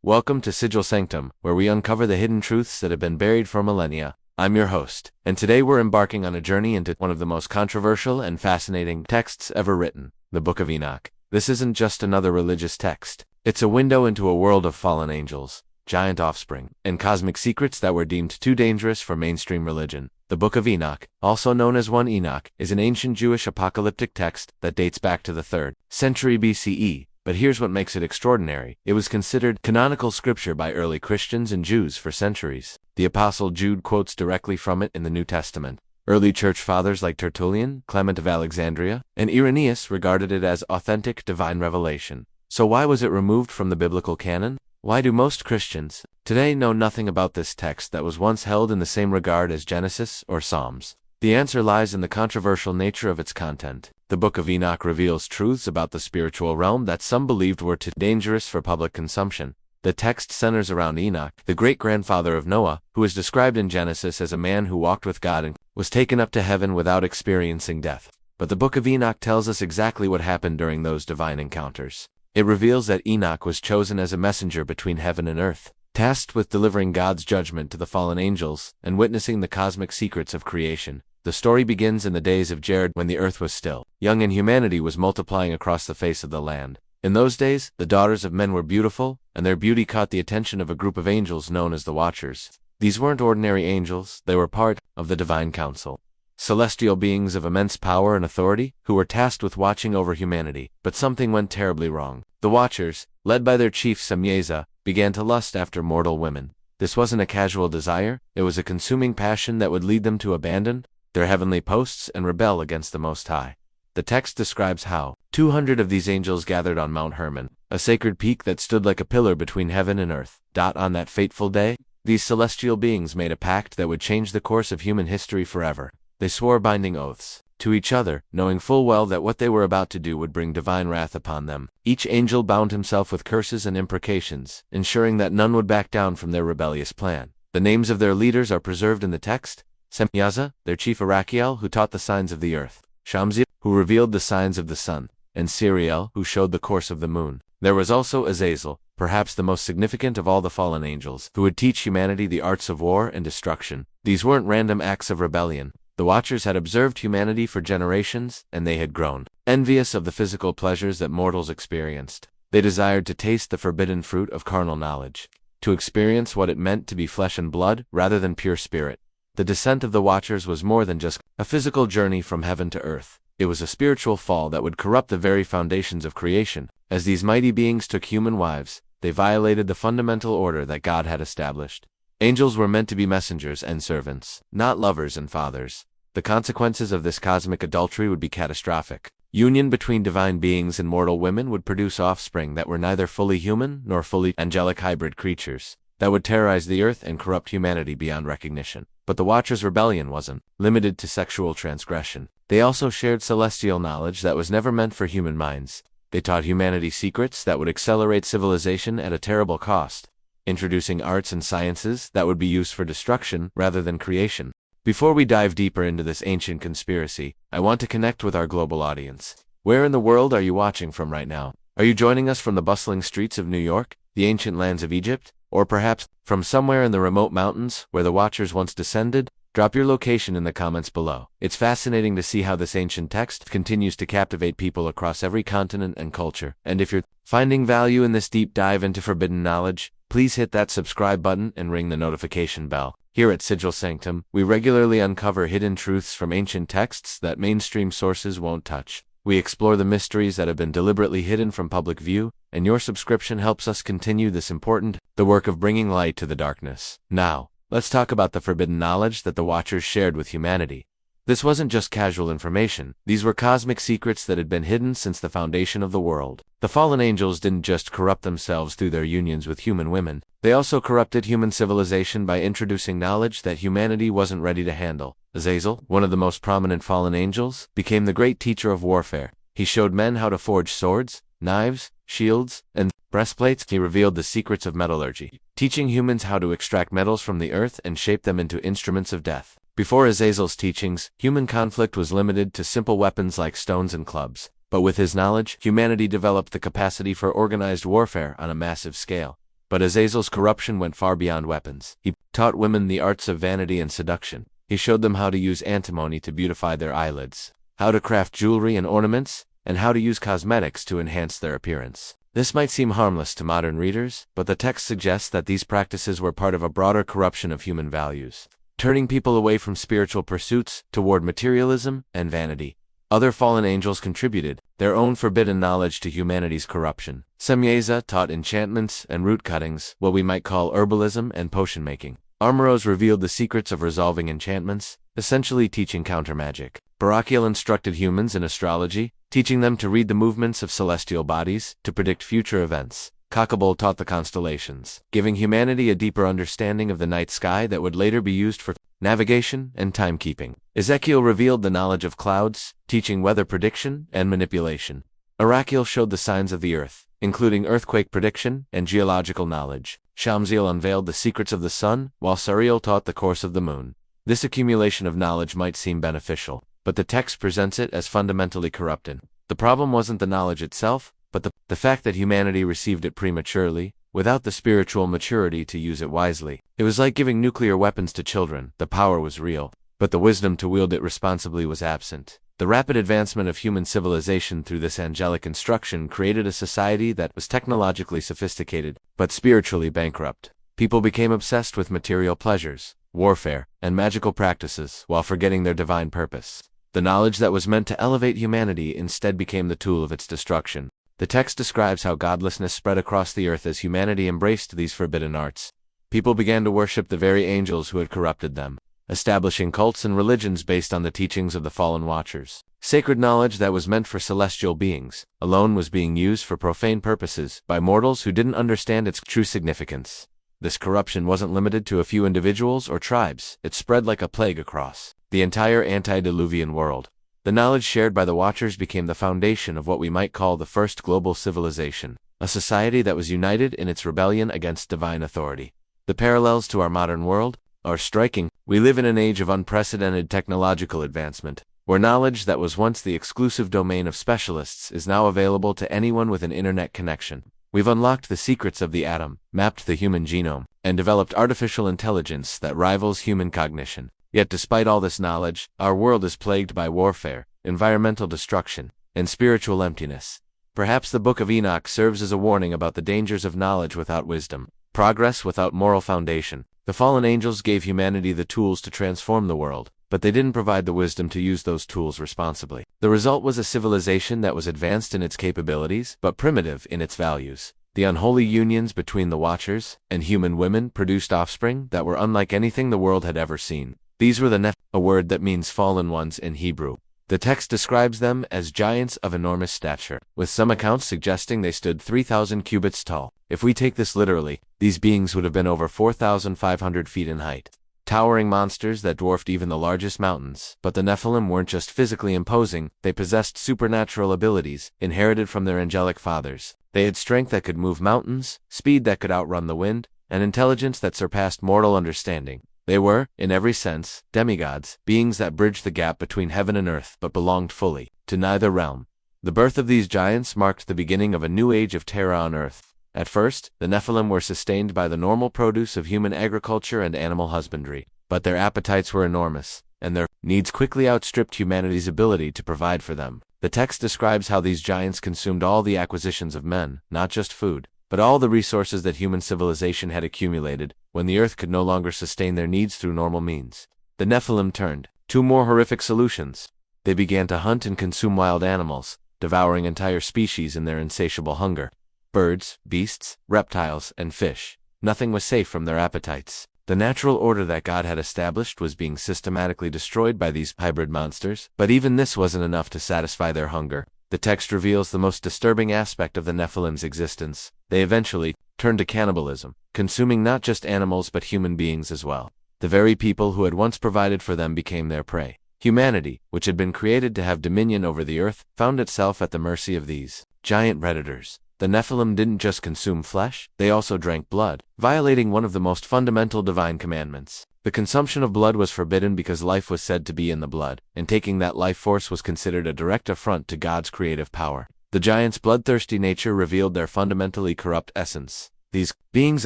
Welcome to Sigil Sanctum, where we uncover the hidden truths that have been buried for millennia. I'm your host, and today we're embarking on a journey into one of the most controversial and fascinating texts ever written, the Book of Enoch. This isn't just another religious text. It's a window into a world of fallen angels, giant offspring, and cosmic secrets that were deemed too dangerous for mainstream religion. The Book of Enoch, also known as 1 Enoch, is an ancient Jewish apocalyptic text that dates back to the 3rd century BCE. But here's what makes it extraordinary. It was considered canonical scripture by early Christians and Jews for centuries. The Apostle Jude quotes directly from it in the New Testament. Early church fathers like Tertullian, Clement of Alexandria, and Irenaeus regarded it as authentic divine revelation. So why was it removed from the biblical canon? Why do most Christians today know nothing about this text that was once held in the same regard as Genesis or Psalms? The answer lies in the controversial nature of its content. The Book of Enoch reveals truths about the spiritual realm that some believed were too dangerous for public consumption. The text centers around Enoch, the great-grandfather of Noah, who is described in Genesis as a man who walked with God and was taken up to heaven without experiencing death. But the Book of Enoch tells us exactly what happened during those divine encounters. It reveals that Enoch was chosen as a messenger between heaven and earth, tasked with delivering God's judgment to the fallen angels and witnessing the cosmic secrets of creation. The story begins in the days of Jared when the earth was still young and humanity was multiplying across the face of the land. In those days, the daughters of men were beautiful, and their beauty caught the attention of a group of angels known as the Watchers. These weren't ordinary angels, they were part of the divine council. Celestial beings of immense power and authority, who were tasked with watching over humanity. But something went terribly wrong. The Watchers, led by their chief Semyeza, began to lust after mortal women. This wasn't a casual desire, it was a consuming passion that would lead them to abandon their heavenly posts and rebel against the Most High. The text describes how 200 of these angels gathered on Mount Hermon, a sacred peak that stood like a pillar between heaven and earth. On that fateful day, these celestial beings made a pact that would change the course of human history forever. They swore binding oaths to each other, knowing full well that what they were about to do would bring divine wrath upon them. Each angel bound himself with curses and imprecations, ensuring that none would back down from their rebellious plan. The names of their leaders are preserved in the text: Semyeza, their chief Arachiel, who taught the signs of the earth; Shamziel, who revealed the signs of the sun; and Siriel, who showed the course of the moon. There was also Azazel, perhaps the most significant of all the fallen angels, who would teach humanity the arts of war and destruction. These weren't random acts of rebellion. The Watchers had observed humanity for generations, and they had grown envious of the physical pleasures that mortals experienced. They desired to taste the forbidden fruit of carnal knowledge, to experience what it meant to be flesh and blood rather than pure spirit. The descent of the Watchers was more than just a physical journey from heaven to earth. It was a spiritual fall that would corrupt the very foundations of creation. As these mighty beings took human wives, they violated the fundamental order that God had established. Angels were meant to be messengers and servants, not lovers and fathers. The consequences of this cosmic adultery would be catastrophic. Union between divine beings and mortal women would produce offspring that were neither fully human nor fully angelic hybrid creatures that would terrorize the earth and corrupt humanity beyond recognition. But the Watchers' rebellion wasn't limited to sexual transgression. They also shared celestial knowledge that was never meant for human minds. They taught humanity secrets that would accelerate civilization at a terrible cost, introducing arts and sciences that would be used for destruction rather than creation. Before we dive deeper into this ancient conspiracy, I want to connect with our global audience. Where in the world are you watching from right now? Are you joining us from the bustling streets of New York, the ancient lands of Egypt, or perhaps from somewhere in the remote mountains where the Watchers once descended? Drop your location in the comments below. It's fascinating to see how this ancient text continues to captivate people across every continent and culture. And if you're finding value in this deep dive into forbidden knowledge, please hit that subscribe button and ring the notification bell. Here at Sigil Sanctum, we regularly uncover hidden truths from ancient texts that mainstream sources won't touch. We explore the mysteries that have been deliberately hidden from public view, and your subscription helps us continue this the work of bringing light to the darkness. Now, let's talk about the forbidden knowledge that the Watchers shared with humanity. This wasn't just casual information. These were cosmic secrets that had been hidden since the foundation of the world. The fallen angels didn't just corrupt themselves through their unions with human women. They also corrupted human civilization by introducing knowledge that humanity wasn't ready to handle. Azazel, one of the most prominent fallen angels, became the great teacher of warfare. He showed men how to forge swords, knives, shields, and breastplates. He revealed the secrets of metallurgy, teaching humans how to extract metals from the earth and shape them into instruments of death. Before Azazel's teachings, human conflict was limited to simple weapons like stones and clubs. But with his knowledge, humanity developed the capacity for organized warfare on a massive scale. But Azazel's corruption went far beyond weapons. He taught women the arts of vanity and seduction. He showed them how to use antimony to beautify their eyelids, how to craft jewelry and ornaments, and how to use cosmetics to enhance their appearance. This might seem harmless to modern readers, but the text suggests that these practices were part of a broader corruption of human values, turning people away from spiritual pursuits toward materialism and vanity. Other fallen angels contributed their own forbidden knowledge to humanity's corruption. Semyeza taught enchantments and root cuttings, what we might call herbalism and potion making. Armoros revealed the secrets of resolving enchantments, essentially teaching countermagic. Barakiel instructed humans in astrology, teaching them to read the movements of celestial bodies to predict future events. Kakabol taught the constellations, giving humanity a deeper understanding of the night sky that would later be used for navigation and timekeeping. Ezekiel revealed the knowledge of clouds, teaching weather prediction and manipulation. Arakiel showed the signs of the earth, including earthquake prediction and geological knowledge. Shamziel unveiled the secrets of the sun, while Sariel taught the course of the moon. This accumulation of knowledge might seem beneficial, but the text presents it as fundamentally corrupted. The problem wasn't the knowledge itself, but the fact that humanity received it prematurely, without the spiritual maturity to use it wisely. It was like giving nuclear weapons to children. The power was real, but the wisdom to wield it responsibly was absent. The rapid advancement of human civilization through this angelic instruction created a society that was technologically sophisticated, but spiritually bankrupt. People became obsessed with material pleasures, warfare, and magical practices while forgetting their divine purpose. The knowledge that was meant to elevate humanity instead became the tool of its destruction. The text describes how godlessness spread across the earth as humanity embraced these forbidden arts. People began to worship the very angels who had corrupted them, establishing cults and religions based on the teachings of the fallen watchers. Sacred knowledge that was meant for celestial beings alone was being used for profane purposes by mortals who didn't understand its true significance. This corruption wasn't limited to a few individuals or tribes. It spread like a plague across the entire antediluvian world. The knowledge shared by the Watchers became the foundation of what we might call the first global civilization, a society that was united in its rebellion against divine authority. The parallels to our modern world are striking. We live in an age of unprecedented technological advancement, where knowledge that was once the exclusive domain of specialists is now available to anyone with an internet connection. We've unlocked the secrets of the atom, mapped the human genome, and developed artificial intelligence that rivals human cognition. Yet despite all this knowledge, our world is plagued by warfare, environmental destruction, and spiritual emptiness. Perhaps the Book of Enoch serves as a warning about the dangers of knowledge without wisdom, progress without moral foundation. The fallen angels gave humanity the tools to transform the world, but they didn't provide the wisdom to use those tools responsibly. The result was a civilization that was advanced in its capabilities, but primitive in its values. The unholy unions between the Watchers and human women produced offspring that were unlike anything the world had ever seen. These were the Nephilim, a word that means fallen ones in Hebrew. The text describes them as giants of enormous stature, with some accounts suggesting they stood 3,000 cubits tall. If we take this literally, these beings would have been over 4,500 feet in height. Towering monsters that dwarfed even the largest mountains. But the Nephilim weren't just physically imposing, they possessed supernatural abilities, inherited from their angelic fathers. They had strength that could move mountains, speed that could outrun the wind, and intelligence that surpassed mortal understanding. They were, in every sense, demigods, beings that bridged the gap between heaven and earth but belonged fully to neither realm. The birth of these giants marked the beginning of a new age of terror on earth. At first, the Nephilim were sustained by the normal produce of human agriculture and animal husbandry, but their appetites were enormous, and their needs quickly outstripped humanity's ability to provide for them. The text describes how these giants consumed all the acquisitions of men, not just food, but all the resources that human civilization had accumulated. When the earth could no longer sustain their needs through normal means, the Nephilim turned to more horrific solutions. They began to hunt and consume wild animals, devouring entire species in their insatiable hunger. Birds, beasts, reptiles, and fish. Nothing was safe from their appetites. The natural order that God had established was being systematically destroyed by these hybrid monsters, but even this wasn't enough to satisfy their hunger. The text reveals the most disturbing aspect of the Nephilim's existence. They eventually turned to cannibalism, consuming not just animals but human beings as well. The very people who had once provided for them became their prey. Humanity, which had been created to have dominion over the earth, found itself at the mercy of these giant predators. The Nephilim didn't just consume flesh, they also drank blood, violating one of the most fundamental divine commandments. The consumption of blood was forbidden because life was said to be in the blood, and taking that life force was considered a direct affront to God's creative power. The giants' bloodthirsty nature revealed their fundamentally corrupt essence. These beings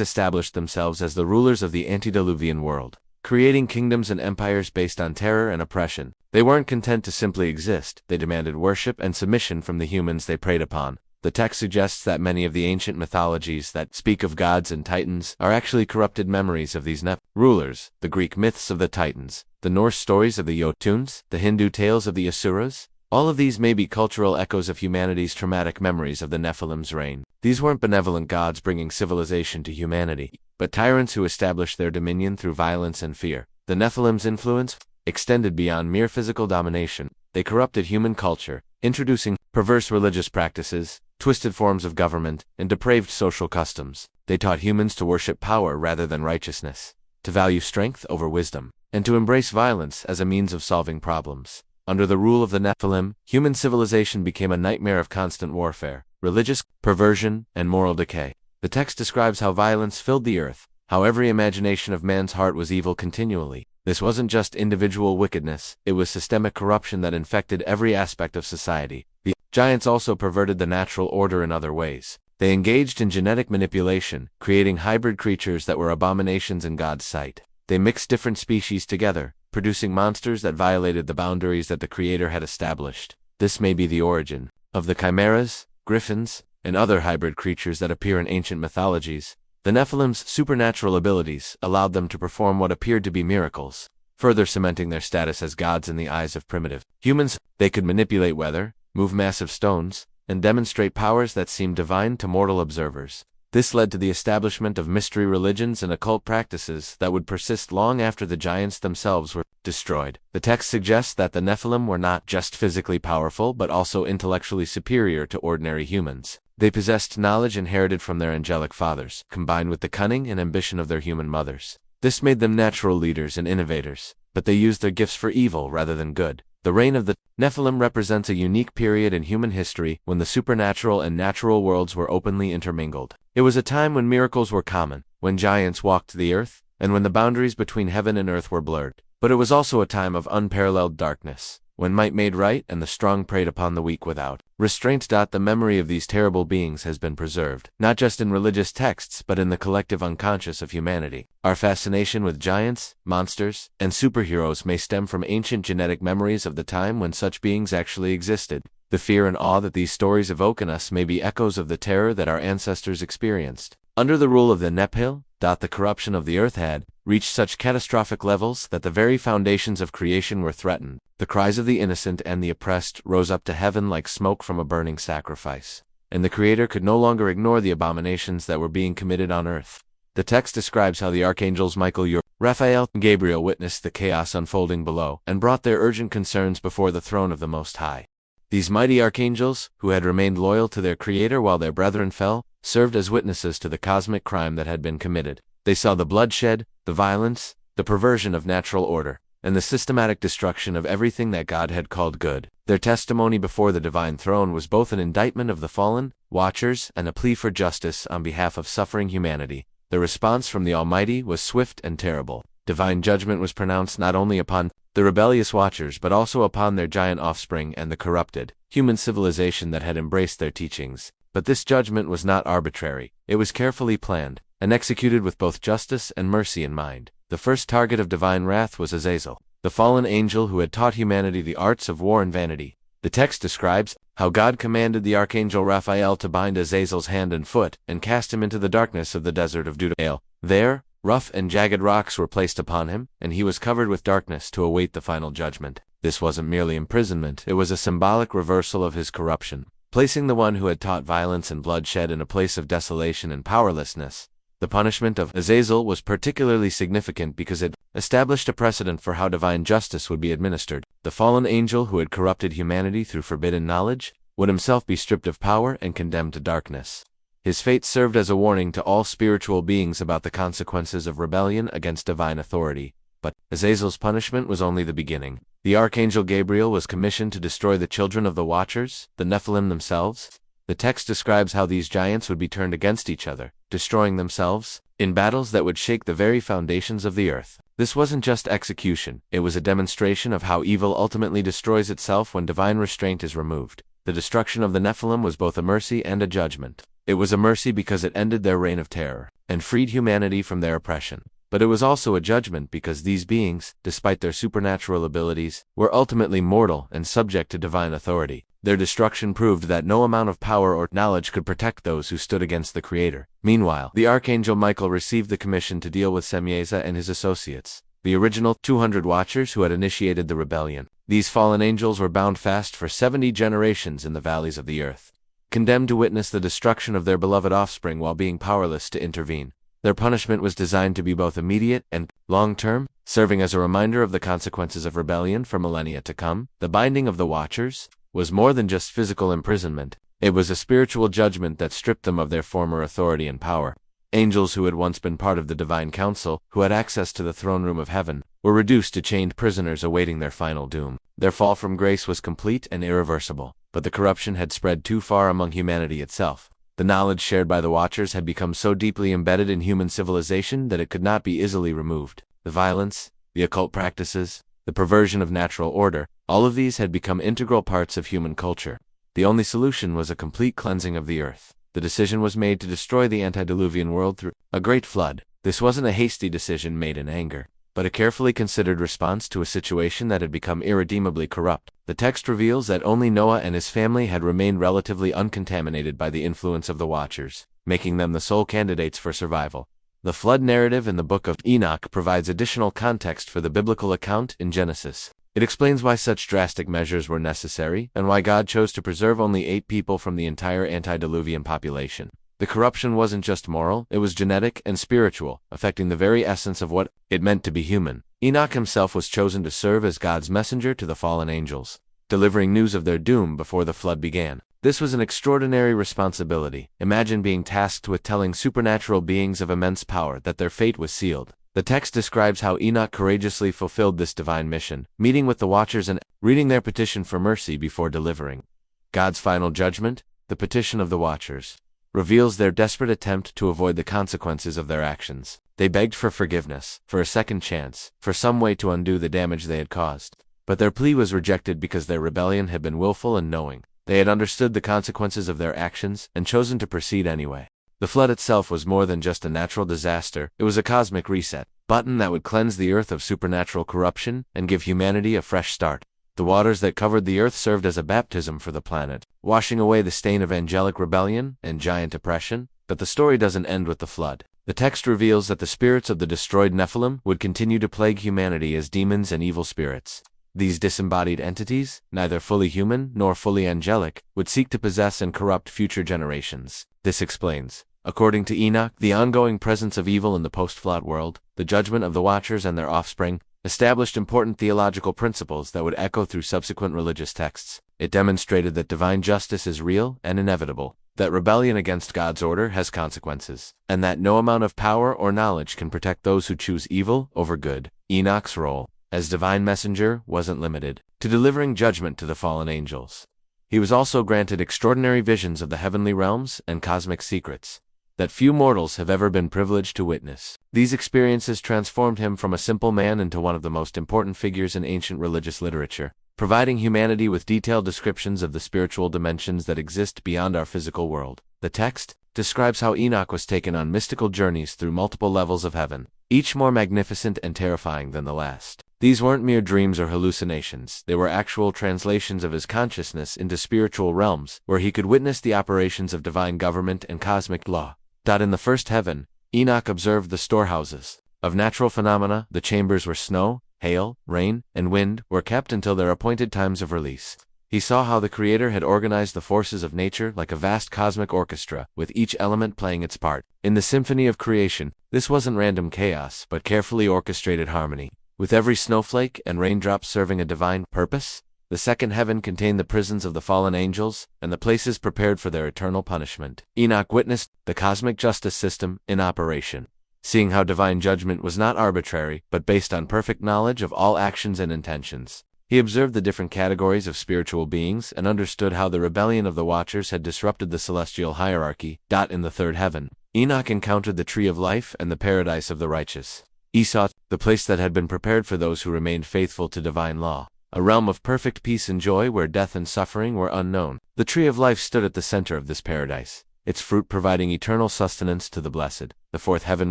established themselves as the rulers of the antediluvian world, creating kingdoms and empires based on terror and oppression. They weren't content to simply exist, they demanded worship and submission from the humans they preyed upon. The text suggests that many of the ancient mythologies that speak of gods and titans are actually corrupted memories of these rulers. The Greek myths of the titans, the Norse stories of the Jotuns, the Hindu tales of the Asuras, all of these may be cultural echoes of humanity's traumatic memories of the Nephilim's reign. These weren't benevolent gods bringing civilization to humanity, but tyrants who established their dominion through violence and fear. The Nephilim's influence extended beyond mere physical domination. They corrupted human culture, introducing perverse religious practices, twisted forms of government, and depraved social customs. They taught humans to worship power rather than righteousness, to value strength over wisdom, and to embrace violence as a means of solving problems. Under the rule of the Nephilim, human civilization became a nightmare of constant warfare, religious perversion, and moral decay. The text describes how violence filled the earth, how every imagination of man's heart was evil continually. This wasn't just individual wickedness, it was systemic corruption that infected every aspect of society. The giants also perverted the natural order in other ways. They engaged in genetic manipulation, creating hybrid creatures that were abominations in God's sight. They mixed different species together, producing monsters that violated the boundaries that the Creator had established. This may be the origin of the chimeras, griffins, and other hybrid creatures that appear in ancient mythologies. The Nephilim's supernatural abilities allowed them to perform what appeared to be miracles, further cementing their status as gods in the eyes of primitive humans. They could manipulate weather, move massive stones, and demonstrate powers that seemed divine to mortal observers. This led to the establishment of mystery religions and occult practices that would persist long after the giants themselves were destroyed. The text suggests that the Nephilim were not just physically powerful but also intellectually superior to ordinary humans. They possessed knowledge inherited from their angelic fathers, combined with the cunning and ambition of their human mothers. This made them natural leaders and innovators, but they used their gifts for evil rather than good. The reign of the Nephilim represents a unique period in human history when the supernatural and natural worlds were openly intermingled. It was a time when miracles were common, when giants walked the earth, and when the boundaries between heaven and earth were blurred. But it was also a time of unparalleled darkness, when might made right and the strong preyed upon the weak without restraint. The memory of these terrible beings has been preserved, not just in religious texts but in the collective unconscious of humanity. Our fascination with giants, monsters, and superheroes may stem from ancient genetic memories of the time when such beings actually existed. The fear and awe that these stories evoke in us may be echoes of the terror that our ancestors experienced. Under the rule of the Nephilim, the corruption of the earth had reached such catastrophic levels that the very foundations of creation were threatened. The cries of the innocent and the oppressed rose up to heaven like smoke from a burning sacrifice, and the Creator could no longer ignore the abominations that were being committed on earth. The text describes how the archangels Michael, Raphael, and Gabriel witnessed the chaos unfolding below and brought their urgent concerns before the throne of the Most High. These mighty archangels, who had remained loyal to their Creator while their brethren fell, served as witnesses to the cosmic crime that had been committed. They saw the bloodshed, the violence, the perversion of natural order, and the systematic destruction of everything that God had called good. Their testimony before the divine throne was both an indictment of the fallen watchers and a plea for justice on behalf of suffering humanity. The response from the Almighty was swift and terrible. Divine judgment was pronounced not only upon the rebellious watchers but also upon their giant offspring and the corrupted human civilization that had embraced their teachings. But this judgment was not arbitrary. It was carefully planned and executed with both justice and mercy in mind. The first target of divine wrath was Azazel, the fallen angel who had taught humanity the arts of war and vanity. The text describes how God commanded the archangel Raphael to bind Azazel's hand and foot and cast him into the darkness of the desert of Dudael. There, rough and jagged rocks were placed upon him, and he was covered with darkness to await the final judgment. This wasn't merely imprisonment, it was a symbolic reversal of his corruption, placing the one who had taught violence and bloodshed in a place of desolation and powerlessness. The punishment of Azazel was particularly significant because it established a precedent for how divine justice would be administered. The fallen angel who had corrupted humanity through forbidden knowledge would himself be stripped of power and condemned to darkness. His fate served as a warning to all spiritual beings about the consequences of rebellion against divine authority. But Azazel's punishment was only the beginning. The archangel Gabriel was commissioned to destroy the children of the Watchers, the Nephilim themselves. The text describes how these giants would be turned against each other, destroying themselves, in battles that would shake the very foundations of the earth. This wasn't just execution, it was a demonstration of how evil ultimately destroys itself when divine restraint is removed. The destruction of the Nephilim was both a mercy and a judgment. It was a mercy because it ended their reign of terror and freed humanity from their oppression. But it was also a judgment because these beings, despite their supernatural abilities, were ultimately mortal and subject to divine authority. Their destruction proved that no amount of power or knowledge could protect those who stood against the Creator. Meanwhile, the Archangel Michael received the commission to deal with Semyeza and his associates, the original 200 Watchers who had initiated the rebellion. These fallen angels were bound fast for 70 generations in the valleys of the earth, condemned to witness the destruction of their beloved offspring while being powerless to intervene. Their punishment was designed to be both immediate and long-term, serving as a reminder of the consequences of rebellion for millennia to come. The binding of the Watchers was more than just physical imprisonment. It was a spiritual judgment that stripped them of their former authority and power. Angels who had once been part of the divine council, who had access to the throne room of heaven, were reduced to chained prisoners awaiting their final doom. Their fall from grace was complete and irreversible, but the corruption had spread too far among humanity itself. The knowledge shared by the Watchers had become so deeply embedded in human civilization that it could not be easily removed. The violence, the occult practices, the perversion of natural order, all of these had become integral parts of human culture. The only solution was a complete cleansing of the earth. The decision was made to destroy the antediluvian world through a great flood. This wasn't a hasty decision made in anger, but a carefully considered response to a situation that had become irredeemably corrupt. The text reveals that only Noah and his family had remained relatively uncontaminated by the influence of the Watchers, making them the sole candidates for survival. The flood narrative in the Book of Enoch provides additional context for the biblical account in Genesis. It explains why such drastic measures were necessary and why God chose to preserve only 8 people from the entire antediluvian population. The corruption wasn't just moral, it was genetic and spiritual, affecting the very essence of what it meant to be human. Enoch himself was chosen to serve as God's messenger to the fallen angels, delivering news of their doom before the flood began. This was an extraordinary responsibility. Imagine being tasked with telling supernatural beings of immense power that their fate was sealed. The text describes how Enoch courageously fulfilled this divine mission, meeting with the Watchers and reading their petition for mercy before delivering God's final judgment. The petition of the Watchers reveals their desperate attempt to avoid the consequences of their actions. They begged for forgiveness, for a second chance, for some way to undo the damage they had caused. But their plea was rejected because their rebellion had been willful and knowing. They had understood the consequences of their actions and chosen to proceed anyway. The flood itself was more than just a natural disaster, it was a cosmic reset button that would cleanse the earth of supernatural corruption and give humanity a fresh start. The waters that covered the earth served as a baptism for the planet, washing away the stain of angelic rebellion and giant oppression. But the story doesn't end with the flood. The text reveals that the spirits of the destroyed Nephilim would continue to plague humanity as demons and evil spirits. These disembodied entities, neither fully human nor fully angelic, would seek to possess and corrupt future generations. This explains, according to Enoch, the ongoing presence of evil in the post-flood world. The judgment of the Watchers and their offspring established important theological principles that would echo through subsequent religious texts. It demonstrated that divine justice is real and inevitable, that rebellion against God's order has consequences, and that no amount of power or knowledge can protect those who choose evil over good. Enoch's role as divine messenger wasn't limited to delivering judgment to the fallen angels. He was also granted extraordinary visions of the heavenly realms and cosmic secrets that few mortals have ever been privileged to witness. These experiences transformed him from a simple man into one of the most important figures in ancient religious literature, providing humanity with detailed descriptions of the spiritual dimensions that exist beyond our physical world. The text describes how Enoch was taken on mystical journeys through multiple levels of heaven, each more magnificent and terrifying than the last. These weren't mere dreams or hallucinations, they were actual translations of his consciousness into spiritual realms, where he could witness the operations of divine government and cosmic law. In the first heaven, Enoch observed the storehouses of natural phenomena. The chambers where snow, hail, rain, and wind were kept until their appointed times of release. He saw how the Creator had organized the forces of nature like a vast cosmic orchestra, with each element playing its part. In the symphony of creation, this wasn't random chaos, but carefully orchestrated harmony, with every snowflake and raindrop serving a divine purpose. The second heaven contained the prisons of the fallen angels and the places prepared for their eternal punishment. Enoch witnessed the cosmic justice system in operation, seeing how divine judgment was not arbitrary, but based on perfect knowledge of all actions and intentions. He observed the different categories of spiritual beings and understood how the rebellion of the Watchers had disrupted the celestial hierarchy. In the third heaven, Enoch encountered the tree of life and the paradise of the righteous. He saw the place that had been prepared for those who remained faithful to divine law, a realm of perfect peace and joy where death and suffering were unknown. The tree of life stood at the center of this paradise, its fruit providing eternal sustenance to the blessed. The fourth heaven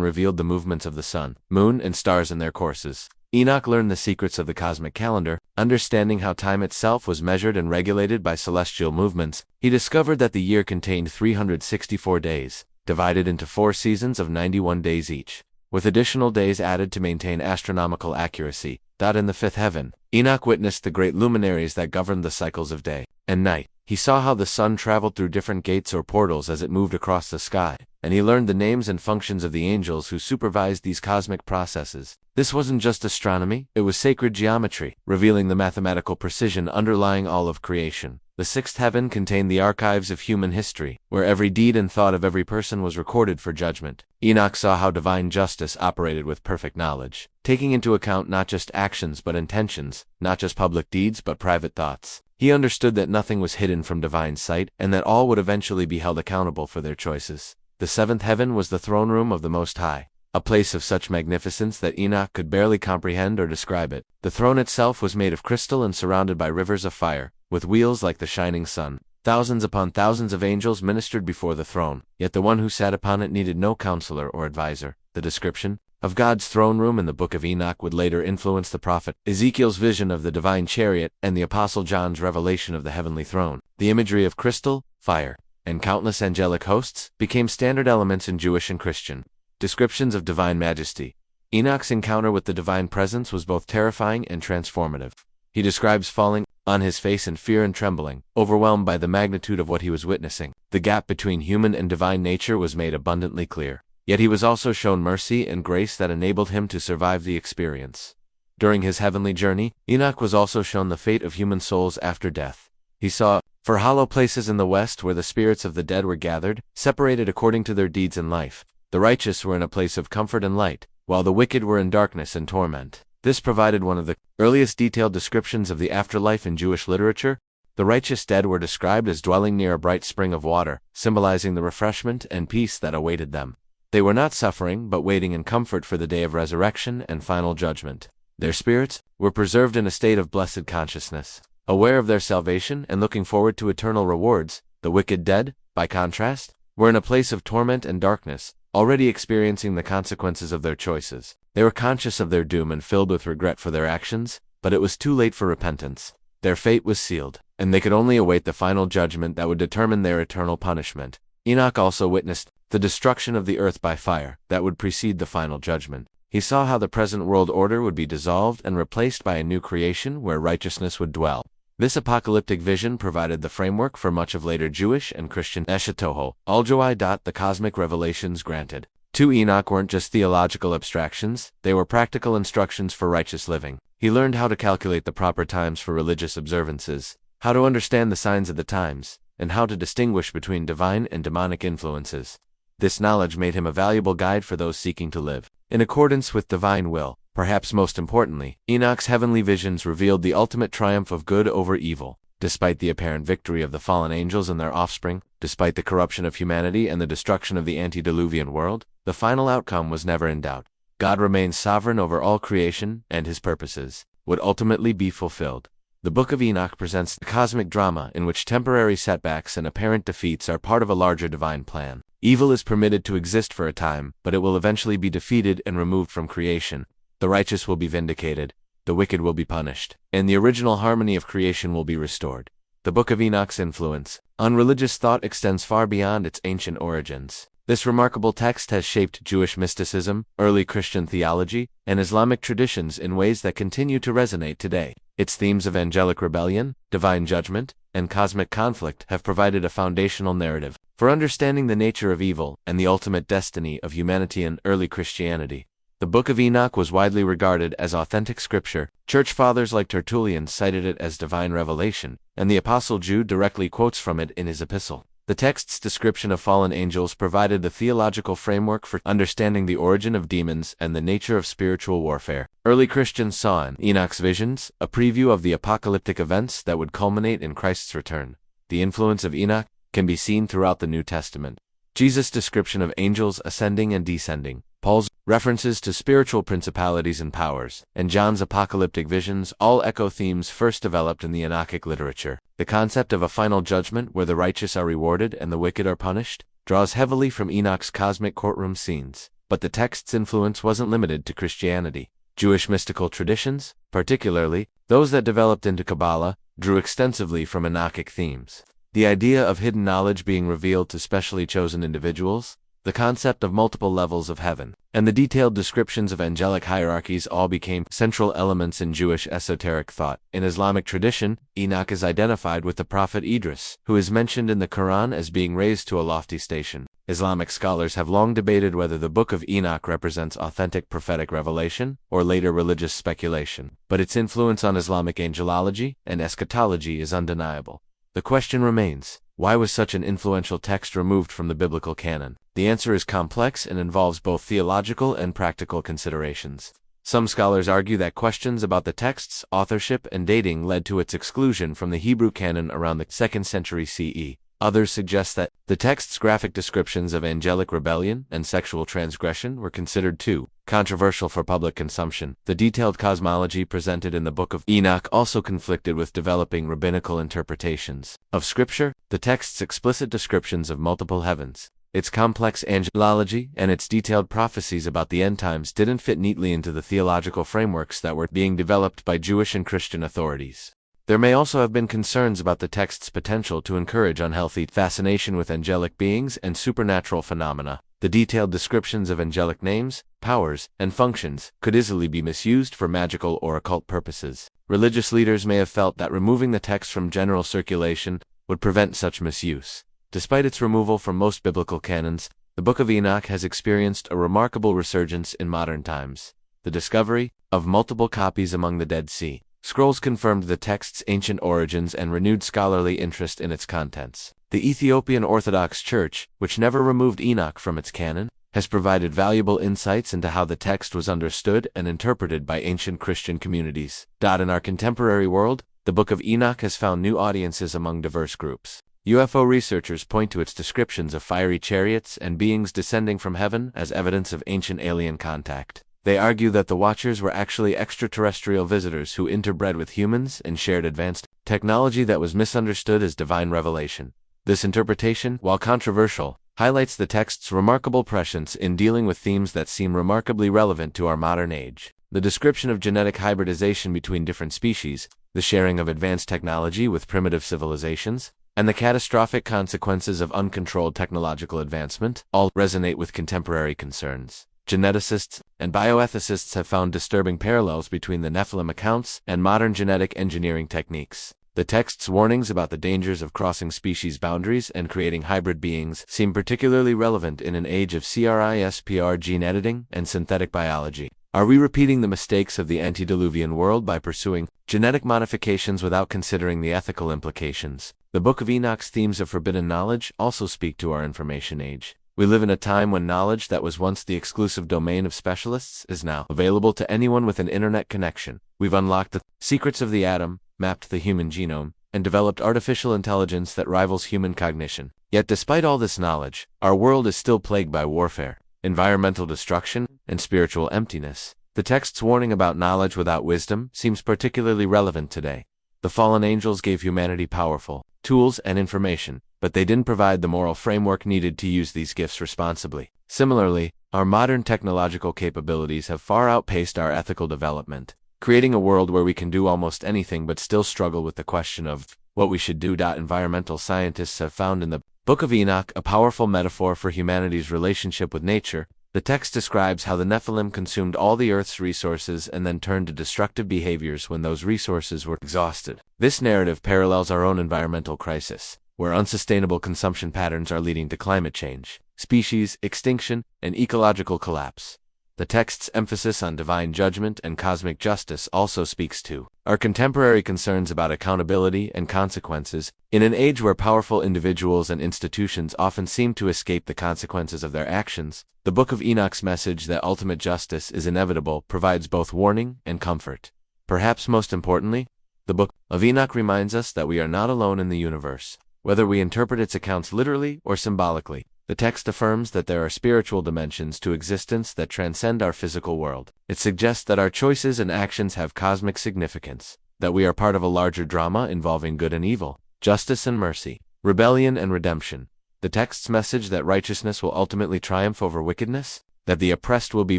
revealed the movements of the sun, moon, and stars in their courses. Enoch learned the secrets of the cosmic calendar, understanding how time itself was measured and regulated by celestial movements. He discovered that the year contained 364 days, divided into 4 seasons of 91 days each, with additional days added to maintain astronomical accuracy. In the fifth heaven, Enoch witnessed the great luminaries that governed the cycles of day and night. He saw how the sun traveled through different gates or portals as it moved across the sky, and he learned the names and functions of the angels who supervised these cosmic processes. This wasn't just astronomy, it was sacred geometry, revealing the mathematical precision underlying all of creation. The sixth heaven contained the archives of human history, where every deed and thought of every person was recorded for judgment. Enoch saw how divine justice operated with perfect knowledge, taking into account not just actions but intentions, not just public deeds but private thoughts. He understood that nothing was hidden from divine sight, and that all would eventually be held accountable for their choices. The seventh heaven was the throne room of the Most High, a place of such magnificence that Enoch could barely comprehend or describe it. The throne itself was made of crystal and surrounded by rivers of fire, with wheels like the shining sun. Thousands upon thousands of angels ministered before the throne, yet the one who sat upon it needed no counselor or advisor. The description of God's throne room in the Book of Enoch would later influence the prophet Ezekiel's vision of the divine chariot and the apostle John's revelation of the heavenly throne. The imagery of crystal, fire, and countless angelic hosts became standard elements in Jewish and Christian descriptions of divine majesty. Enoch's encounter with the divine presence was both terrifying and transformative. He describes falling on his face in fear and trembling, overwhelmed by the magnitude of what he was witnessing. The gap between human and divine nature was made abundantly clear. Yet he was also shown mercy and grace that enabled him to survive the experience. During his heavenly journey, Enoch was also shown the fate of human souls after death. He saw, for hollow places in the west where the spirits of the dead were gathered, separated according to their deeds in life. The righteous were in a place of comfort and light, while the wicked were in darkness and torment. This provided one of the earliest detailed descriptions of the afterlife in Jewish literature. The righteous dead were described as dwelling near a bright spring of water, symbolizing the refreshment and peace that awaited them. They were not suffering but waiting in comfort for the day of resurrection and final judgment. Their spirits were preserved in a state of blessed consciousness, aware of their salvation and looking forward to eternal rewards. The wicked dead, by contrast, were in a place of torment and darkness, already experiencing the consequences of their choices. They were conscious of their doom and filled with regret for their actions, but it was too late for repentance. Their fate was sealed, and they could only await the final judgment that would determine their eternal punishment. Enoch also witnessed the destruction of the earth by fire that would precede the final judgment. He saw how the present world order would be dissolved and replaced by a new creation where righteousness would dwell. This apocalyptic vision provided the framework for much of later Jewish and Christian eschatoho, the cosmic revelations granted to Enoch weren't just theological abstractions, they were practical instructions for righteous living. He learned how to calculate the proper times for religious observances, how to understand the signs of the times, and how to distinguish between divine and demonic influences. This knowledge made him a valuable guide for those seeking to live in accordance with divine will. Perhaps most importantly, Enoch's heavenly visions revealed the ultimate triumph of good over evil. Despite the apparent victory of the fallen angels and their offspring, despite the corruption of humanity and the destruction of the antediluvian world, the final outcome was never in doubt. God remains sovereign over all creation, and his purposes would ultimately be fulfilled. The Book of Enoch presents the cosmic drama in which temporary setbacks and apparent defeats are part of a larger divine plan. Evil is permitted to exist for a time, but it will eventually be defeated and removed from creation. The righteous will be vindicated, the wicked will be punished, and the original harmony of creation will be restored. The Book of Enoch's influence on religious thought extends far beyond its ancient origins. This remarkable text has shaped Jewish mysticism, early Christian theology, and Islamic traditions in ways that continue to resonate today. Its themes of angelic rebellion, divine judgment, and cosmic conflict have provided a foundational narrative for understanding the nature of evil and the ultimate destiny of humanity in early Christianity. The Book of Enoch was widely regarded as authentic scripture. Church fathers like Tertullian cited it as divine revelation, and the Apostle Jude directly quotes from it in his epistle. The text's description of fallen angels provided the theological framework for understanding the origin of demons and the nature of spiritual warfare. Early Christians saw in Enoch's visions a preview of the apocalyptic events that would culminate in Christ's return. The influence of Enoch can be seen throughout the New Testament. Jesus' description of angels ascending and descending, Paul's references to spiritual principalities and powers, and John's apocalyptic visions all echo themes first developed in the Enochic literature. The concept of a final judgment where the righteous are rewarded and the wicked are punished draws heavily from Enoch's cosmic courtroom scenes. But the text's influence wasn't limited to Christianity. Jewish mystical traditions, particularly those that developed into Kabbalah, drew extensively from Enochic themes. The idea of hidden knowledge being revealed to specially chosen individuals, the concept of multiple levels of heaven, and the detailed descriptions of angelic hierarchies all became central elements in Jewish esoteric thought. In Islamic tradition, Enoch is identified with the prophet Idris, who is mentioned in the Quran as being raised to a lofty station. Islamic scholars have long debated whether the Book of Enoch represents authentic prophetic revelation or later religious speculation, but its influence on Islamic angelology and eschatology is undeniable. The question remains, why was such an influential text removed from the biblical canon? The answer is complex and involves both theological and practical considerations. Some scholars argue that questions about the text's authorship and dating led to its exclusion from the Hebrew canon around the 2nd century CE. Others suggest that the text's graphic descriptions of angelic rebellion and sexual transgression were considered too controversial for public consumption. The detailed cosmology presented in the Book of Enoch also conflicted with developing rabbinical interpretations of Scripture. The text's explicit descriptions of multiple heavens, its complex angelology, and its detailed prophecies about the end times didn't fit neatly into the theological frameworks that were being developed by Jewish and Christian authorities. There may also have been concerns about the text's potential to encourage unhealthy fascination with angelic beings and supernatural phenomena. The detailed descriptions of angelic names, powers, and functions could easily be misused for magical or occult purposes. Religious leaders may have felt that removing the text from general circulation would prevent such misuse. Despite its removal from most biblical canons, the Book of Enoch has experienced a remarkable resurgence in modern times. The discovery of multiple copies among the Dead Sea Scrolls confirmed the text's ancient origins and renewed scholarly interest in its contents. The Ethiopian Orthodox Church, which never removed Enoch from its canon, has provided valuable insights into how the text was understood and interpreted by ancient Christian communities. In our contemporary world, the Book of Enoch has found new audiences among diverse groups. UFO researchers point to its descriptions of fiery chariots and beings descending from heaven as evidence of ancient alien contact. They argue that the Watchers were actually extraterrestrial visitors who interbred with humans and shared advanced technology that was misunderstood as divine revelation. This interpretation, while controversial, highlights the text's remarkable prescience in dealing with themes that seem remarkably relevant to our modern age. The description of genetic hybridization between different species, the sharing of advanced technology with primitive civilizations, and the catastrophic consequences of uncontrolled technological advancement all resonate with contemporary concerns. Geneticists and bioethicists have found disturbing parallels between the Nephilim accounts and modern genetic engineering techniques. The text's warnings about the dangers of crossing species boundaries and creating hybrid beings seem particularly relevant in an age of CRISPR gene editing and synthetic biology. Are we repeating the mistakes of the antediluvian world by pursuing genetic modifications without considering the ethical implications? The Book of Enoch's themes of forbidden knowledge also speak to our information age. We live in a time when knowledge that was once the exclusive domain of specialists is now available to anyone with an internet connection. We've unlocked the secrets of the atom, mapped the human genome, and developed artificial intelligence that rivals human cognition. Yet despite all this knowledge, our world is still plagued by warfare, environmental destruction, and spiritual emptiness. The text's warning about knowledge without wisdom seems particularly relevant today. The fallen angels gave humanity powerful tools and information, but they didn't provide the moral framework needed to use these gifts responsibly. Similarly, our modern technological capabilities have far outpaced our ethical development, creating a world where we can do almost anything but still struggle with the question of what we should do. Environmental scientists have found in the Book of Enoch a powerful metaphor for humanity's relationship with nature. The text describes how the Nephilim consumed all the Earth's resources and then turned to destructive behaviors when those resources were exhausted. This narrative parallels our own environmental crisis, where unsustainable consumption patterns are leading to climate change, species extinction, and ecological collapse. The text's emphasis on divine judgment and cosmic justice also speaks to our contemporary concerns about accountability and consequences. In an age where powerful individuals and institutions often seem to escape the consequences of their actions, the Book of Enoch's message that ultimate justice is inevitable provides both warning and comfort. Perhaps most importantly, the Book of Enoch reminds us that we are not alone in the universe. Whether we interpret its accounts literally or symbolically, the text affirms that there are spiritual dimensions to existence that transcend our physical world. It suggests that our choices and actions have cosmic significance, that we are part of a larger drama involving good and evil, justice and mercy, rebellion and redemption. The text's message that righteousness will ultimately triumph over wickedness, that the oppressed will be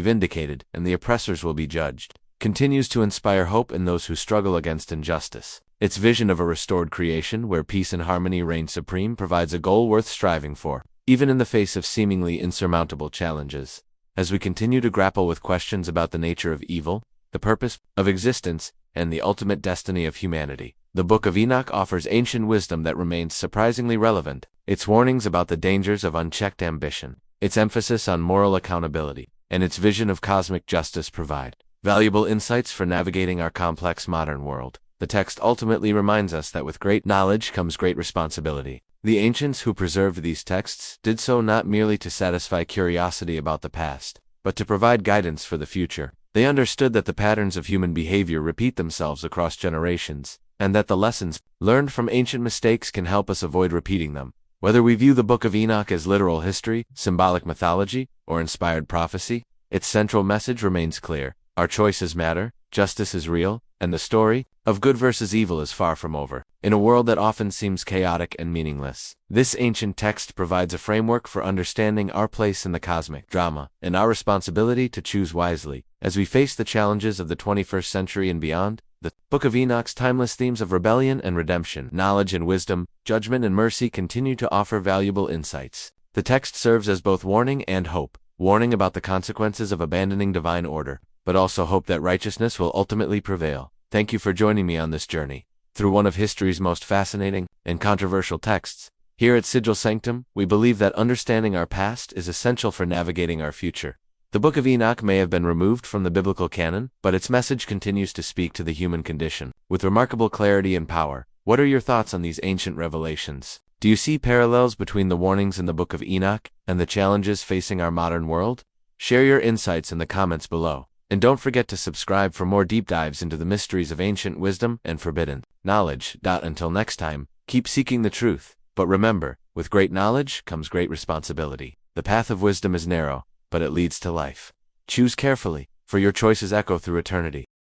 vindicated and the oppressors will be judged, continues to inspire hope in those who struggle against injustice. Its vision of a restored creation where peace and harmony reign supreme provides a goal worth striving for, even in the face of seemingly insurmountable challenges. As we continue to grapple with questions about the nature of evil, the purpose of existence, and the ultimate destiny of humanity, the Book of Enoch offers ancient wisdom that remains surprisingly relevant. Its warnings about the dangers of unchecked ambition, its emphasis on moral accountability, and its vision of cosmic justice provide valuable insights for navigating our complex modern world. The text ultimately reminds us that with great knowledge comes great responsibility. The ancients who preserved these texts did so not merely to satisfy curiosity about the past, but to provide guidance for the future. They understood that the patterns of human behavior repeat themselves across generations, and that the lessons learned from ancient mistakes can help us avoid repeating them. Whether we view the Book of Enoch as literal history, symbolic mythology, or inspired prophecy, its central message remains clear. Our choices matter, justice is real, and the story of good versus evil is far from over. In a world that often seems chaotic and meaningless, this ancient text provides a framework for understanding our place in the cosmic drama and our responsibility to choose wisely. As we face the challenges of the 21st century and beyond, the Book of Enoch's timeless themes of rebellion and redemption, knowledge and wisdom, judgment and mercy continue to offer valuable insights. The text serves as both warning and hope, warning about the consequences of abandoning divine order, but also hope that righteousness will ultimately prevail. Thank you for joining me on this journey through one of history's most fascinating and controversial texts. Here at Sigil Sanctum, we believe that understanding our past is essential for navigating our future. The Book of Enoch may have been removed from the biblical canon, but its message continues to speak to the human condition with remarkable clarity and power. What are your thoughts on these ancient revelations? Do you see parallels between the warnings in the Book of Enoch and the challenges facing our modern world? Share your insights in the comments below. And don't forget to subscribe for more deep dives into the mysteries of ancient wisdom and forbidden knowledge. Until next time, keep seeking the truth. But remember, with great knowledge comes great responsibility. The path of wisdom is narrow, but it leads to life. Choose carefully, for your choices echo through eternity.